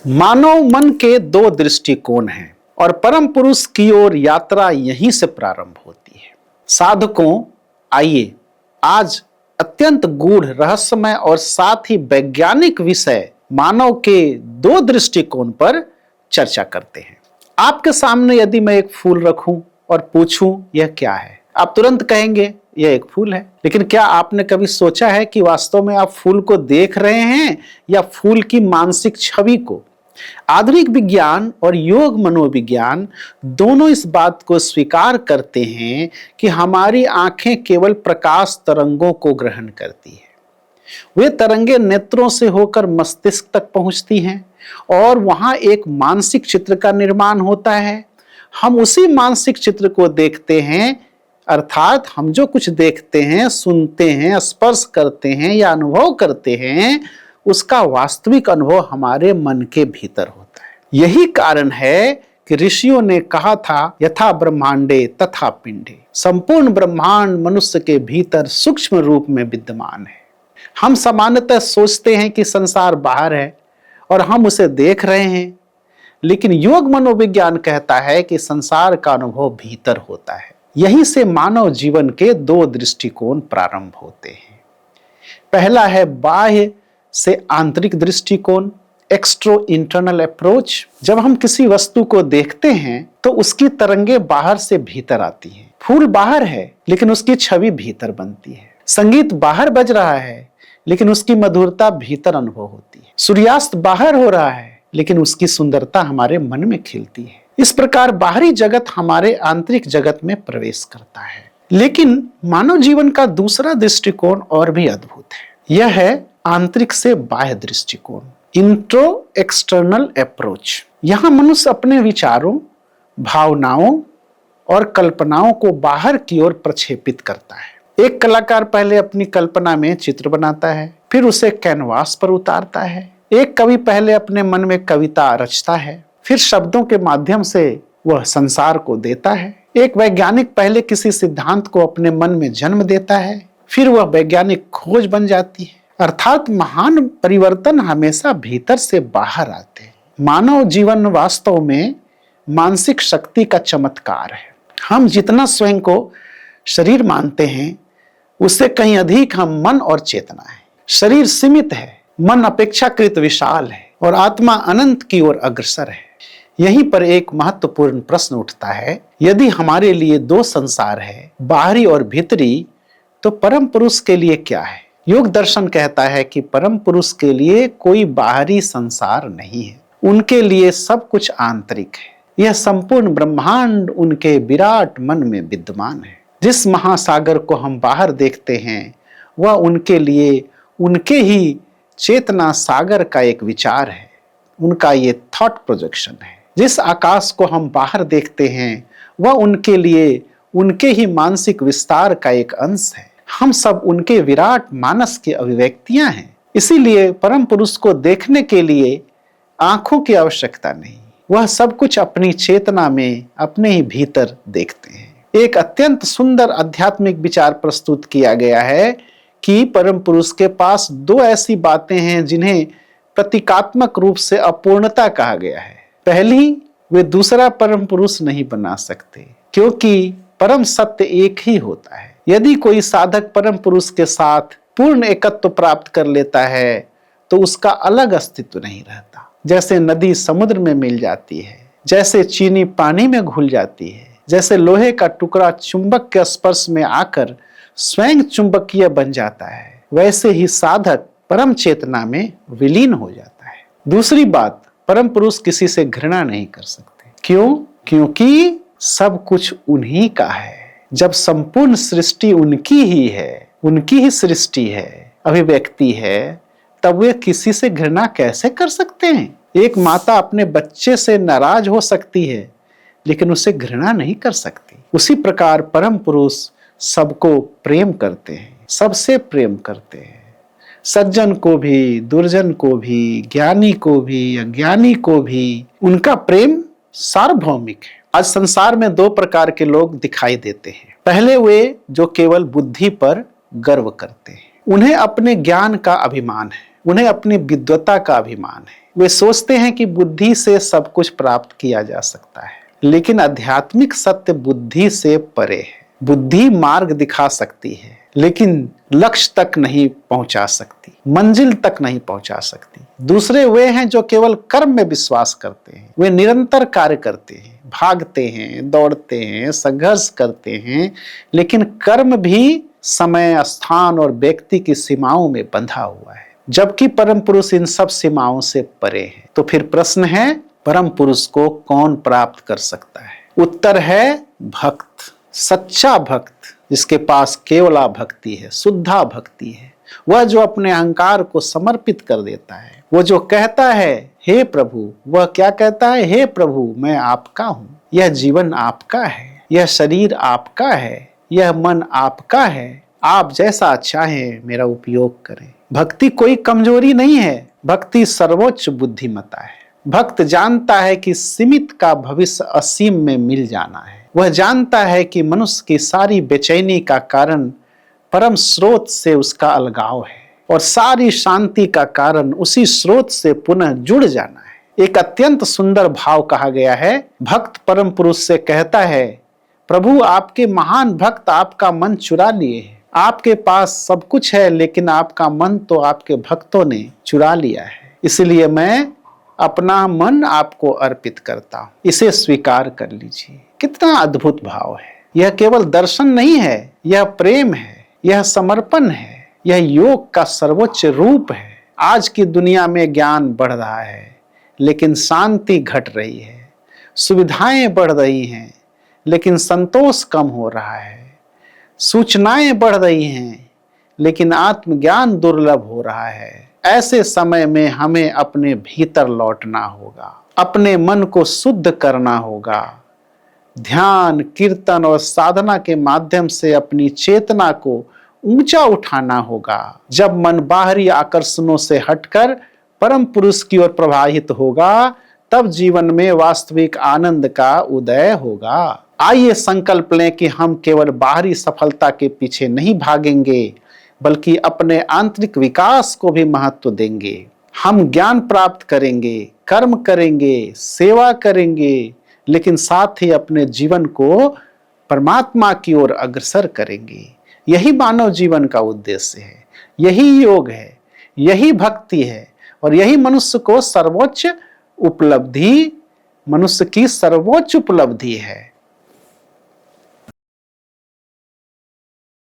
मानव मन के दो दृष्टिकोण हैं और परम पुरुष की ओर यात्रा यहीं से प्रारंभ होती है। साधकों, आइए आज अत्यंत गूढ़, रहस्यमय और साथ ही वैज्ञानिक विषय मानव के दो दृष्टिकोण पर चर्चा करते हैं। आपके सामने यदि मैं एक फूल रखूं और पूछूं यह क्या है, आप तुरंत कहेंगे यह एक फूल है। लेकिन क्या आपने कभी सोचा है कि वास्तव में आप फूल को देख रहे हैं या फूल की मानसिक छवि को? आधुनिक विज्ञान और योग मनोविज्ञान दोनों इस बात को स्वीकार करते हैं कि हमारी आंखें केवल प्रकाश तरंगों को ग्रहण करती है। वे तरंगे नेत्रों से होकर मस्तिष्क तक पहुंचती हैं और वहां एक मानसिक चित्र का निर्माण होता है। हम उसी मानसिक चित्र को देखते हैं, अर्थात हम जो कुछ देखते हैं, सुनते हैं, स्पर्श करते हैं या अनुभव करते हैं, उसका वास्तविक अनुभव हमारे मन के भीतर होता है। यही कारण है कि ऋषियों ने कहा था, यथा ब्रह्मांडे तथा पिंडे, संपूर्ण ब्रह्मांड मनुष्य के भीतर सूक्ष्म रूप में विद्यमान है। हम सामान्यतः सोचते हैं कि संसार बाहर है और हम उसे देख रहे हैं, लेकिन योग मनोविज्ञान कहता है कि संसार का अनुभव भीतर होता है। यहीं से मानव जीवन के दो दृष्टिकोण प्रारंभ होते हैं। पहला है बाह्य से आंतरिक दृष्टिकोण, एक्सट्रो इंटरनल अप्रोच। जब हम किसी वस्तु को देखते हैं तो उसकी तरंगे बाहर से भीतर आती हैं। फूल बाहर है लेकिन उसकी छवि भीतर बनती है। संगीत बाहर बज रहा है लेकिन उसकी मधुरता भीतर अनुभव होती है। सूर्यास्त बाहर हो रहा है लेकिन उसकी सुंदरता हमारे मन में खिलती है। इस प्रकार बाहरी जगत हमारे आंतरिक जगत में प्रवेश करता है। लेकिन मानव जीवन का दूसरा दृष्टिकोण और भी अद्भुत है। यह है आंतरिक से बाह्य दृष्टिकोण, इंट्रो एक्सटर्नल अप्रोच। यहां मनुष्य अपने विचारों, भावनाओं और कल्पनाओं को बाहर की ओर प्रक्षेपित करता है। एक कलाकार पहले अपनी कल्पना में चित्र बनाता है, फिर उसे कैनवास पर उतारता है। एक कवि पहले अपने मन में कविता रचता है, फिर शब्दों के माध्यम से वह संसार को देता है। एक वैज्ञानिक पहले किसी सिद्धांत को अपने मन में जन्म देता है, फिर वह वैज्ञानिक खोज बन जाती है। अर्थात महान परिवर्तन हमेशा भीतर से बाहर आते हैं। मानव जीवन वास्तव में मानसिक शक्ति का चमत्कार है। हम जितना स्वयं को शरीर मानते हैं उससे कहीं अधिक हम मन और चेतना है। शरीर सीमित है, मन अपेक्षाकृत विशाल है और आत्मा अनंत की ओर अग्रसर है। यहीं पर एक महत्वपूर्ण प्रश्न उठता है, यदि हमारे लिए दो संसार है, बाहरी और भीतरी, तो परम पुरुष के लिए क्या है? योग दर्शन कहता है कि परम पुरुष के लिए कोई बाहरी संसार नहीं है, उनके लिए सब कुछ आंतरिक है। यह संपूर्ण ब्रह्मांड उनके विराट मन में विद्यमान है। जिस महासागर को हम बाहर देखते हैं वह उनके लिए उनके ही चेतना सागर का एक विचार है, उनका ये थॉट प्रोजेक्शन है। जिस आकाश को हम बाहर देखते हैं वह उनके लिए उनके ही मानसिक विस्तार का एक अंश है। हम सब उनके विराट मानस की अभिव्यक्तियां हैं। इसीलिए परम पुरुष को देखने के लिए आंखों की आवश्यकता नहीं, वह सब कुछ अपनी चेतना में अपने ही भीतर देखते हैं। एक अत्यंत सुंदर आध्यात्मिक विचार प्रस्तुत किया गया है कि परम पुरुष के पास दो ऐसी बातें हैं जिन्हें प्रतीकात्मक रूप से अपूर्णता कहा गया है। पहली, वे दूसरा परम पुरुष नहीं बना सकते क्योंकि परम सत्य एक ही होता है। यदि कोई साधक परम पुरुष के साथ पूर्ण एकत्व प्राप्त कर लेता है तो उसका अलग अस्तित्व नहीं रहता। जैसे नदी समुद्र में मिल जाती है, जैसे चीनी पानी में घुल जाती है, जैसे लोहे का टुकड़ा चुंबक के स्पर्श में आकर स्वयं चुंबकीय बन जाता है, वैसे ही साधक परम चेतना में विलीन हो जाता है। दूसरी बात, परम पुरुष किसी से घृणा नहीं कर सकते। क्यों? क्योंकि सब कुछ उन्हीं का है। जब संपूर्ण सृष्टि उनकी ही है, उनकी ही सृष्टि है, अभिव्यक्ति है, तब वे किसी से घृणा कैसे कर सकते हैं? एक माता अपने बच्चे से नाराज हो सकती है लेकिन उसे घृणा नहीं कर सकती। उसी प्रकार परम पुरुष सबको प्रेम करते हैं, सबसे प्रेम करते हैं। सज्जन को भी, दुर्जन को भी, ज्ञानी को भी, अज्ञानी को भी, उनका प्रेम सार्वभौमिक है। आज संसार में दो प्रकार के लोग दिखाई देते हैं। पहले वे जो केवल बुद्धि पर गर्व करते हैं, उन्हें अपने ज्ञान का अभिमान है। उन्हें अपनी विद्वता का अभिमान है। वे सोचते हैं कि बुद्धि से सब कुछ प्राप्त किया जा सकता है, लेकिन आध्यात्मिक सत्य बुद्धि से परे है। बुद्धि मार्ग दिखा सकती है, लेकिन लक्ष्य तक नहीं पहुंचा सकती, मंजिल तक नहीं पहुंचा सकती। दूसरे वे हैं जो केवल कर्म में विश्वास करते हैं। वे निरंतर कार्य करते हैं, भागते हैं, दौड़ते हैं, संघर्ष करते हैं, लेकिन कर्म भी समय, स्थान और व्यक्ति की सीमाओं में बंधा हुआ है, जबकि परम पुरुष इन सब सीमाओं से परे है। तो फिर प्रश्न है, परम पुरुष को कौन प्राप्त कर सकता है? उत्तर है भक्त, सच्चा भक्त, जिसके पास केवला भक्ति है, शुद्धा भक्ति है। वह जो अपने अहंकार को समर्पित कर देता है, वो जो कहता है हे प्रभु, वह क्या कहता है? हे प्रभु मैं आपका हूँ, यह जीवन आपका है, यह शरीर आपका है, यह मन आपका है, आप जैसा चाहें मेरा उपयोग करें। भक्ति कोई कमजोरी नहीं है, भक्ति सर्वोच्च बुद्धिमत्ता है। भक्त जानता है कि सीमित का भविष्य असीम में मिल जाना है। वह जानता है कि मनुष्य की सारी बेचैनी का कारण परम स्रोत से उसका अलगाव है, और सारी शांति का कारण उसी स्रोत से पुनः जुड़ जाना है। एक अत्यंत सुंदर भाव कहा गया है। भक्त परम पुरुष से कहता है, प्रभु आपके महान भक्त आपका मन चुरा लिए हैं। आपके पास सब कुछ है, लेकिन आपका मन तो आपके भक्तों ने चुरा लिया है। इसलिए मैं अपना मन आपको अर्पित करता हूं, इसे स्वीकार कर लीजिए। कितना अद्भुत भाव है! यह केवल दर्शन नहीं है, यह प्रेम है, यह समर्पण है, यह योग का सर्वोच्च रूप है। आज की दुनिया में ज्ञान बढ़ रहा है, लेकिन शांति घट रही है। सुविधाएं बढ़ रही हैं, लेकिन संतोष कम हो रहा है। सूचनाएं बढ़ रही हैं, लेकिन आत्मज्ञान दुर्लभ हो रहा है। ऐसे समय में हमें अपने भीतर लौटना होगा, अपने मन को शुद्ध करना होगा। ध्यान, कीर्तन और साधना के माध्यम से अपनी चेतना को ऊंचा उठाना होगा। जब मन बाहरी आकर्षणों से हटकर परम पुरुष की ओर प्रवाहित होगा, तब जीवन में वास्तविक आनंद का उदय होगा। आइए संकल्प लें कि हम केवल बाहरी सफलता के पीछे नहीं भागेंगे, बल्कि अपने आंतरिक विकास को भी महत्व देंगे। हम ज्ञान प्राप्त करेंगे, कर्म करेंगे, सेवा करेंगे, लेकिन साथ ही अपने जीवन को परमात्मा की ओर अग्रसर करेंगे। यही मानव जीवन का उद्देश्य है, यही योग है, यही भक्ति है, और यही मनुष्य की सर्वोच्च उपलब्धि है।